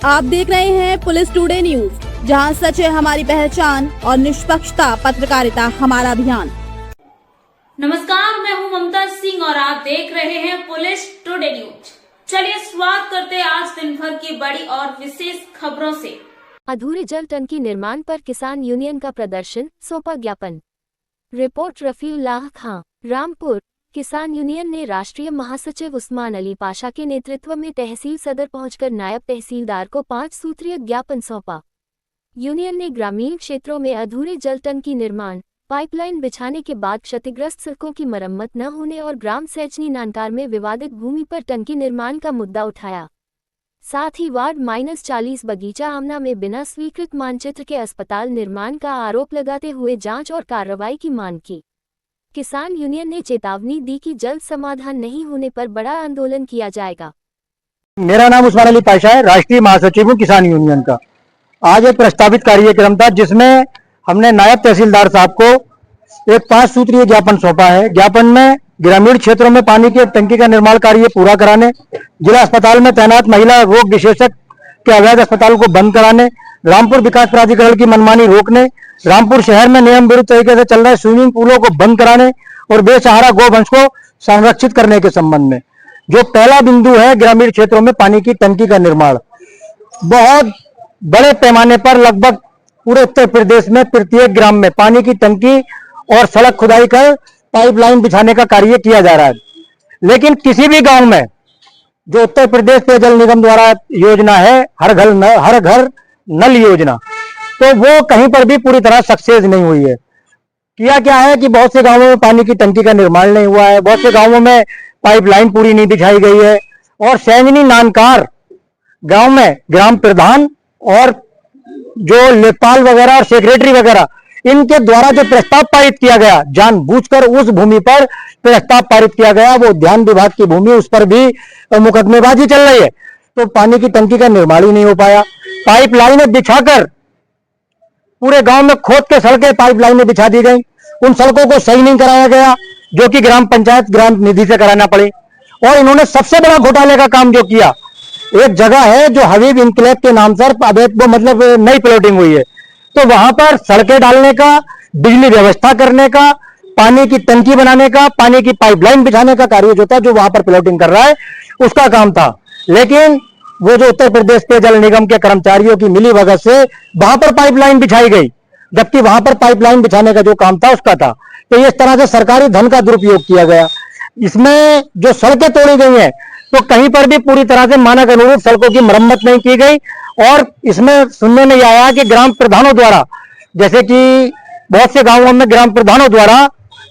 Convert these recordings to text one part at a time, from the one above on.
आप देख रहे हैं पुलिस टुडे न्यूज, जहां सच है हमारी पहचान और निष्पक्षता पत्रकारिता हमारा अभियान। नमस्कार, मैं हूं ममता सिंह और आप देख रहे हैं पुलिस टुडे न्यूज। चलिए शुरुआत करते हैं आज दिन भर की बड़ी और विशेष खबरों से। अधूरे जल टंकी निर्माण पर किसान यूनियन का प्रदर्शन, सौंपा ज्ञापन। रिपोर्ट रफीउल्लाह खां, रामपुर। किसान यूनियन ने राष्ट्रीय महासचिव उस्मान अली पाशा के नेतृत्व में तहसील सदर पहुंचकर नायब तहसीलदार को 5 सूत्रीय ज्ञापन सौंपा। यूनियन ने ग्रामीण क्षेत्रों में अधूरे जल टंकी निर्माण, पाइपलाइन बिछाने के बाद क्षतिग्रस्त सड़कों की मरम्मत न होने और ग्राम सैचनी नानकार में विवादित भूमि पर टंकी निर्माण का मुद्दा उठाया। साथ ही वार्ड -40 बगीचा आमना में बिना स्वीकृत मानचित्र के अस्पताल निर्माण का आरोप लगाते हुए जांच और कार्रवाई की मांग की। किसान यूनियन ने चेतावनी दी कि जल्द समाधान नहीं होने पर बड़ा आंदोलन किया जाएगा। मेरा नाम उस्मान अली पाशा है, राष्ट्रीय महासचिव हूँ किसान यूनियन का। आज एक प्रस्तावित कार्यक्रम था जिसमें हमने नायब तहसीलदार साहब को एक 5 सूत्रीय ज्ञापन सौंपा है। ज्ञापन में ग्रामीण क्षेत्रों में पानी की टंकी का निर्माण कार्य पूरा कराने, जिला अस्पताल में तैनात महिला रोग विशेषज्ञ के अवैध अस्पताल को बंद कराने, रामपुर विकास प्राधिकरण की मनमानी रोकने, रामपुर शहर में नियम विरुद्ध तरीके से चल रहे स्विमिंग पूलों को बंद कराने और बेसहारा गोवंश को संरक्षित करने के संबंध में। जो पहला बिंदु है ग्रामीण क्षेत्रों में पानी की टंकी का निर्माण, बहुत बड़े पैमाने पर लगभग पूरे उत्तर प्रदेश में प्रत्येक ग्राम में पानी की टंकी और सड़क खुदाई कर पाइपलाइन बिछाने का कार्य किया जा रहा है। लेकिन किसी भी गांव में जो उत्तर प्रदेश पेयजल निगम द्वारा योजना है हर घर नल योजना, तो वो कहीं पर भी पूरी तरह सक्सेस नहीं हुई है। किया क्या है कि बहुत से गांवों में पानी की टंकी का निर्माण नहीं हुआ है, बहुत से गांवों में पाइपलाइन पूरी नहीं बिछाई गई है और सैजनी नानकार गांव में ग्राम प्रधान और जो लेखपाल वगैरह और सेक्रेटरी वगैरह इनके द्वारा जो प्रस्ताव पारित किया गया, जानबूझकर उस भूमि पर प्रस्ताव पारित किया गया, वो उद्यान विभाग की भूमि, उस पर भी मुकदमेबाजी चल रही है। तो पानी की टंकी का निर्माण ही नहीं हो पाया। पाइपलाइनें बिछाकर पूरे गांव में खोद के सड़कें पाइपलाइनें बिछा दी गई, उन सड़कों को सही नहीं कराया गया जो कि ग्राम पंचायत ग्राम निधि से कराना पड़े। और इन्होंने सबसे बड़ा घोटाले का काम जो किया, एक जगह है जो हबीब इनकलेब के नाम पर वो मतलब नई प्लॉटिंग हुई है, तो वहां पर सड़कें डालने का, बिजली व्यवस्था करने का, पानी की टंकी बनाने का, पानी की पाइपलाइन बिछाने का कार्य जो था, जो वहां पर प्लॉटिंग कर रहा है उसका काम था। लेकिन वो जो उत्तर प्रदेश पेयजल निगम के कर्मचारियों की मिलीभगत से वहां पर पाइपलाइन बिछाई गई, जबकि वहां पर पाइपलाइन बिछाने का जो काम था उसका था। तो इस तरह से सरकारी धन का दुरुपयोग किया गया। इसमें जो सड़कें तोड़ी गई हैं, तो कहीं पर भी पूरी तरह से मानक अनुरूप सड़कों की मरम्मत नहीं की गई। और इसमें सुनने में आया कि ग्राम प्रधानों द्वारा, जैसे कि बहुत से गांवों में ग्राम प्रधानों द्वारा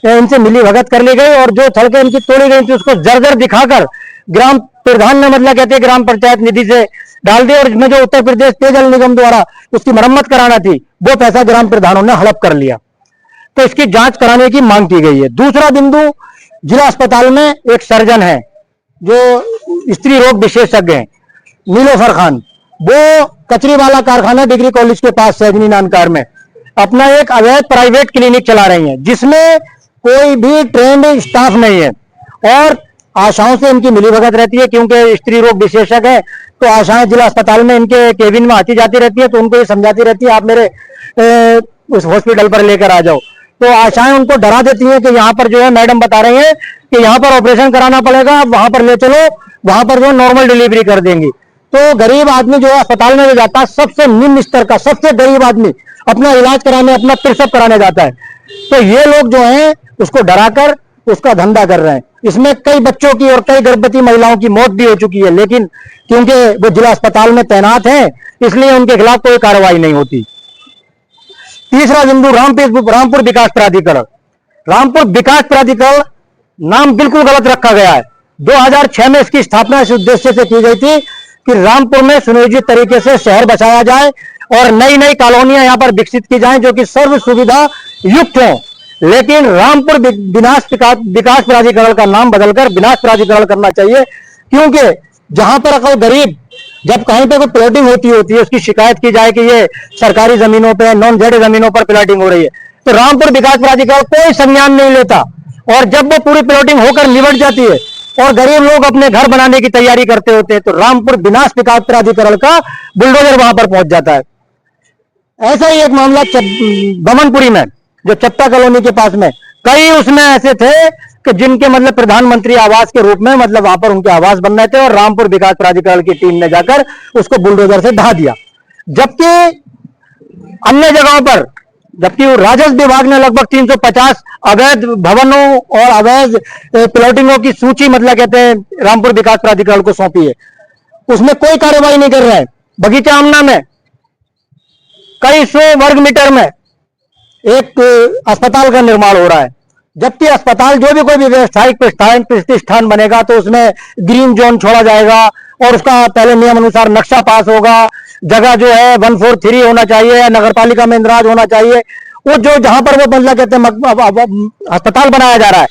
इनसे मिलीभगत कर ली गई और जो सड़कें इनकी तोड़ी गई थी उसको जर्जर दिखाकर ग्राम प्रधान ने मतलब कहते हैं ग्राम पंचायत निधि से डाल दी, और इसमें जो उत्तर प्रदेश पेयजल निगम द्वारा उसकी मरम्मत कराना थी वो पैसा ग्राम प्रधानों ने हड़प कर लिया। तो इसकी जांच कराने की मांग की गई है। दूसरा बिंदु, जिला अस्पताल में एक सर्जन है जो स्त्री रोग विशेषज्ञ हैं, नीलोफर खान, वो कचरीवाला कारखाना डिग्री कॉलेज के पास सैजनी नानकार में अपना एक अवैध प्राइवेट क्लिनिक चला रही हैं, जिसमें कोई भी ट्रेंड स्टाफ नहीं है और आशाओं से इनकी मिलीभगत रहती है। क्योंकि स्त्री रोग विशेषज्ञ है तो आशाएं जिला अस्पताल में इनके केबिन में आती जाती रहती है, तो उनको ये समझाती रहती है आप मेरे उस हॉस्पिटल पर लेकर आ जाओ। तो आशाएं उनको डरा देती हैं कि यहाँ पर जो है मैडम बता रही है कि यहाँ पर ऑपरेशन कराना पड़ेगा, आप वहां पर ले चलो, वहां पर जो है नॉर्मल डिलीवरी कर देंगी। तो गरीब आदमी जो है अस्पताल में जाता है, सबसे निम्न स्तर का सबसे गरीब आदमी अपना इलाज कराने, अपना प्रसव कराने जाता है, तो ये लोग जो है उसको डराकर उसका धंधा कर रहे हैं। इसमें कई बच्चों की और कई गर्भवती महिलाओं की मौत भी हो चुकी है, लेकिन क्योंकि वो जिला अस्पताल में तैनात हैं इसलिए उनके खिलाफ कोई कार्रवाई नहीं होती। तीसरा बिंदु, रामपुर विकास प्राधिकरण। रामपुर विकास प्राधिकरण नाम बिल्कुल गलत रखा गया है। 2006 में इसकी स्थापना इस उद्देश्य से की गई थी कि रामपुर में सुनियोजित तरीके से शहर बसाया जाए और नई नई कॉलोनियां यहां पर विकसित की जाएं जो कि सर्व सुविधा युक्त हों। लेकिन रामपुर विकास प्राधिकरण का नाम बदलकर विनाश प्राधिकरण करना चाहिए, क्योंकि जहां पर अगर गरीब जब कहीं पे कोई प्लॉटिंग होती है उसकी शिकायत की जाए कि ये सरकारी जमीनों पे, नॉन जेड जमीनों पर प्लॉटिंग हो रही है, तो रामपुर विकास प्राधिकरण कोई संज्ञान नहीं लेता और जब वो पूरी प्लॉटिंग होकर निबट जाती है और गरीब लोग अपने घर बनाने की तैयारी करते होते हैं, तो रामपुर विनाश विकास प्राधिकरण का बुलडोजर वहां पर पहुंच जाता है। ऐसा ही एक मामला बमनपुरी में, जो चप्पा कॉलोनी के पास में, कई उसमें ऐसे थे कि जिनके मतलब प्रधानमंत्री आवास के रूप में मतलब वहां पर उनके आवास बन रहे थे, और रामपुर विकास प्राधिकरण की टीम ने जाकर उसको बुलडोजर से ढा दिया। जबकि अन्य जगहों पर, जबकि राजस्व विभाग ने लगभग 350 अवैध भवनों और अवैध प्लॉटिंगों की सूची मतलब कहते हैं रामपुर विकास प्राधिकरण को सौंपी है, उसमें कोई कार्रवाई नहीं कर रहा है। बगीचा आमना में कई सौ वर्ग मीटर में एक अस्पताल का निर्माण हो रहा है, जबकि अस्पताल जो भी कोई भी व्यवसायिक प्रतिष्ठान बनेगा तो उसमें ग्रीन जोन छोड़ा जाएगा, और उसका पहले नियम अनुसार नक्शा पास होगा, जगह जो है 143 होना चाहिए, नगर पालिका में इंद्राज होना चाहिए। वो जो जहां पर वो मतलब कहते हैं अस्पताल बनाया जा रहा है,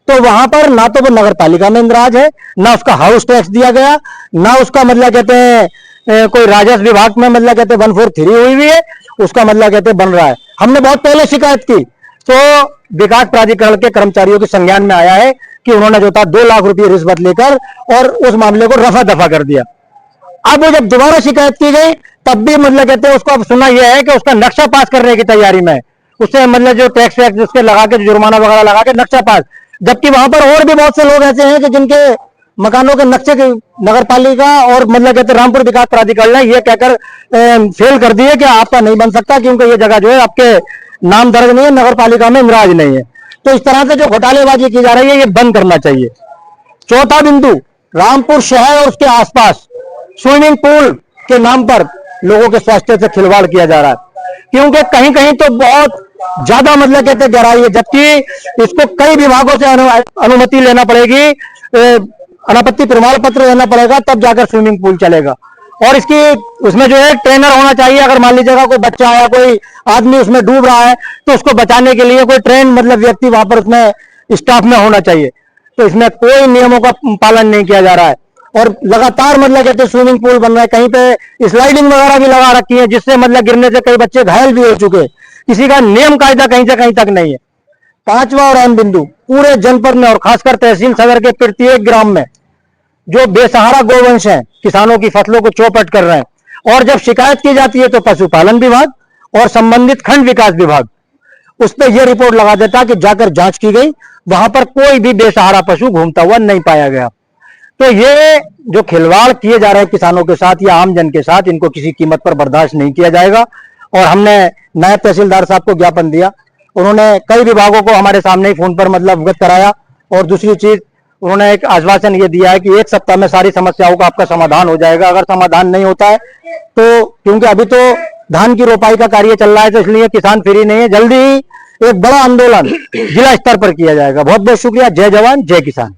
तो वहां पर ना तो वो नगर पालिका में इंद्राज है, ना उसका हाउस टैक्स दिया गया, ना उसका मतलब कहते हैं कोई राजस्व विभाग में मतलब कहते हैं 143 हुई हुई है, उसका मतलब कहते हैं बन रहा है। हमने बहुत पहले शिकायत की, तो विकास प्राधिकरण के कर्मचारियों के संज्ञान में आया है कि उन्होंने जो था 2 लाख रुपए रिश्वत लेकर और उस मामले को रफा दफा कर दिया। अब वो जब दोबारा शिकायत की गई, तब भी मतलब कहते हैं उसको अब सुना यह है कि उसका नक्शा पास करने की तैयारी में, उससे मतलब जो टैक्स वैक्स उसके लगा के जुर्माना वगैरह लगा के नक्शा पास, जबकि वहां पर और भी बहुत से लोग ऐसे हैं कि जिनके मकानों के नक्शे नगर पालिका और मतलब कहते हैं रामपुर विकास प्राधिकरण ने यह कहकर फेल कर दिए कि आपका नहीं बन सकता, क्योंकि ये जगह जो है आपके नाम दर्ज नहीं है, नगर पालिका में इंद्राज नहीं है। तो इस तरह से जो घोटालेबाजी की जा रही है, ये बंद करना चाहिए। चौथा बिंदु, रामपुर शहर और उसके आसपास स्विमिंग पूल के नाम पर लोगों के स्वास्थ्य से खिलवाड़ किया जा रहा है, क्योंकि कहीं कहीं तो बहुत ज्यादा मतलब कहते हैं गहराई है, जबकि इसको कई विभागों से अनुमति लेना पड़ेगी, अनापत्ति प्रमाण पत्र लेना पड़ेगा, तब जाकर स्विमिंग पूल चलेगा। और इसकी उसमें जो है ट्रेनर होना चाहिए। अगर मान लीजिएगा कोई बच्चा या कोई आदमी उसमें डूब रहा है, तो उसको बचाने के लिए कोई ट्रेन मतलब व्यक्ति वहां पर उसमें स्टाफ में होना चाहिए। तो इसमें कोई नियमों का पालन नहीं किया जा रहा है, और लगातार मतलब कहते हैं स्विमिंग पूल बन रहा है, कहीं पे स्लाइडिंग वगैरह भी लगा रखी है, जिससे मतलब गिरने से कई बच्चे घायल भी हो चुके हैं। किसी का नियम कायदा कहीं से कहीं तक नहीं है। पांचवा और अहम बिंदु, पूरे जनपद में और खासकर तहसील सदर के प्रत्येक ग्राम में जो बेसहारा गोवंश हैं, किसानों की फसलों को चौपट कर रहे हैं, और जब शिकायत की जाती है तो पशुपालन विभाग और संबंधित खंड विकास विभाग उस पर यह रिपोर्ट लगा देता कि जाकर जांच की गई, वहां पर कोई भी बेसहारा पशु घूमता हुआ नहीं पाया गया। तो ये जो खिलवाड़ किए जा रहे हैं किसानों के साथ या आम जन के साथ, इनको किसी कीमत पर बर्दाश्त नहीं किया जाएगा। और हमने नायब तहसीलदार साहब को ज्ञापन दिया, उन्होंने कई विभागों को हमारे सामने ही फोन पर मतलब अवगत कराया, और दूसरी चीज उन्होंने एक आश्वासन ये दिया है कि 1 सप्ताह में सारी समस्याओं का आपका समाधान हो जाएगा। अगर समाधान नहीं होता है तो, क्योंकि अभी तो धान की रोपाई का कार्य चल रहा है, तो इसलिए किसान फ्री नहीं है, जल्दी ही एक बड़ा आंदोलन जिला स्तर पर किया जाएगा। बहुत बहुत शुक्रिया। जय जवान जय किसान।